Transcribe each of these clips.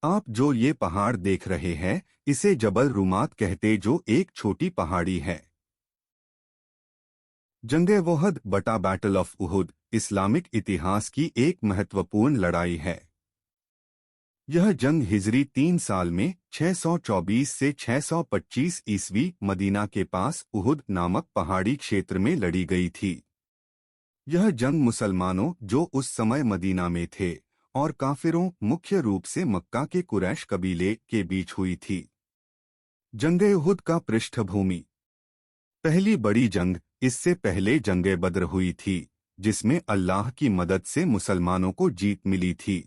आप जो ये पहाड़ देख रहे हैं, इसे जबल रुमात कहते, जो एक छोटी पहाड़ी है। जंगे वोहद बटा बैटल ऑफ उहुद इस्लामिक इतिहास की एक महत्वपूर्ण लड़ाई है। यह जंग हिजरी 3 साल में 624 से 625 ईस्वी मदीना के पास उहुद नामक पहाड़ी क्षेत्र में लड़ी गई थी। यह जंग मुसलमानों जो उस समय मदीना में थे और काफिरों मुख्य रूप से मक्का के कुरैश कबीले के बीच हुई थी। जंगे उहुद का पृष्ठभूमि। पहली बड़ी जंग इससे पहले जंगे बद्र हुई थी, जिसमें अल्लाह की मदद से मुसलमानों को जीत मिली थी।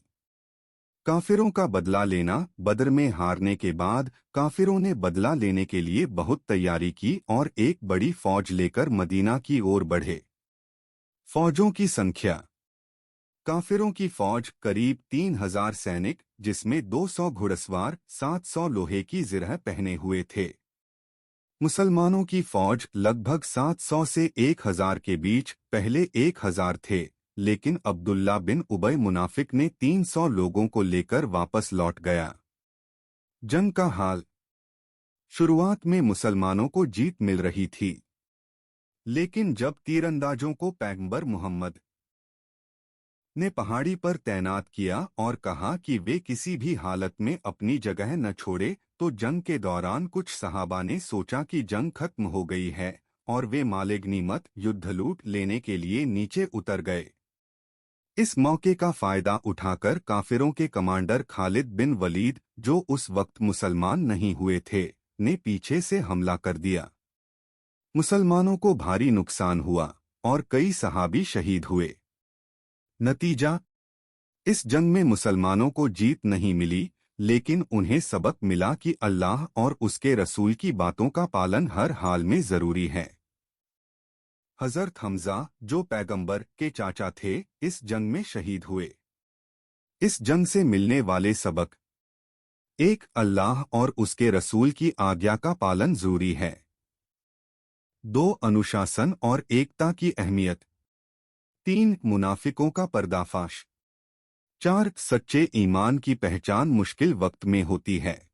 काफिरों का बदला लेना। बद्र में हारने के बाद काफिरों ने बदला लेने के लिए बहुत तैयारी की और एक बड़ी फौज लेकर मदीना की ओर बढ़े। फौजों की संख्या। काफिरों की फौज करीब 3000 सैनिक, जिसमें 200 घुड़सवार 700 लोहे की जिरह पहने हुए थे। मुसलमानों की फौज लगभग 700 से 1000 के बीच। पहले 1000 थे, लेकिन अब्दुल्ला बिन उबय मुनाफिक ने 300 लोगों को लेकर वापस लौट गया। जंग का हाल। शुरुआत में मुसलमानों को जीत मिल रही थी, लेकिन जब तीरंदाजों को पैगंबर मोहम्मद ने पहाड़ी पर तैनात किया और कहा कि वे किसी भी हालत में अपनी जगह न छोड़े, तो जंग के दौरान कुछ सहाबा ने सोचा कि जंग खत्म हो गई है और वे माले गनीमत युद्ध लूट लेने के लिए नीचे उतर गए। इस मौके का फायदा उठाकर काफिरों के कमांडर खालिद बिन वलीद, जो उस वक्त मुसलमान नहीं हुए थे, ने पीछे से हमला कर दिया। मुसलमानों को भारी नुकसान हुआ और कई सहाबी शहीद हुए। नतीजा। इस जंग में मुसलमानों को जीत नहीं मिली, लेकिन उन्हें सबक मिला कि अल्लाह और उसके रसूल की बातों का पालन हर हाल में जरूरी है। हज़रत हमजा, जो पैगंबर के चाचा थे, इस जंग में शहीद हुए। इस जंग से मिलने वाले सबक। 1. अल्लाह और उसके रसूल की आज्ञा का पालन जरूरी है। 2. अनुशासन और एकता की अहमियत। 3. मुनाफिकों का पर्दाफाश। 4. सच्चे ईमान की पहचान मुश्किल वक्त में होती है।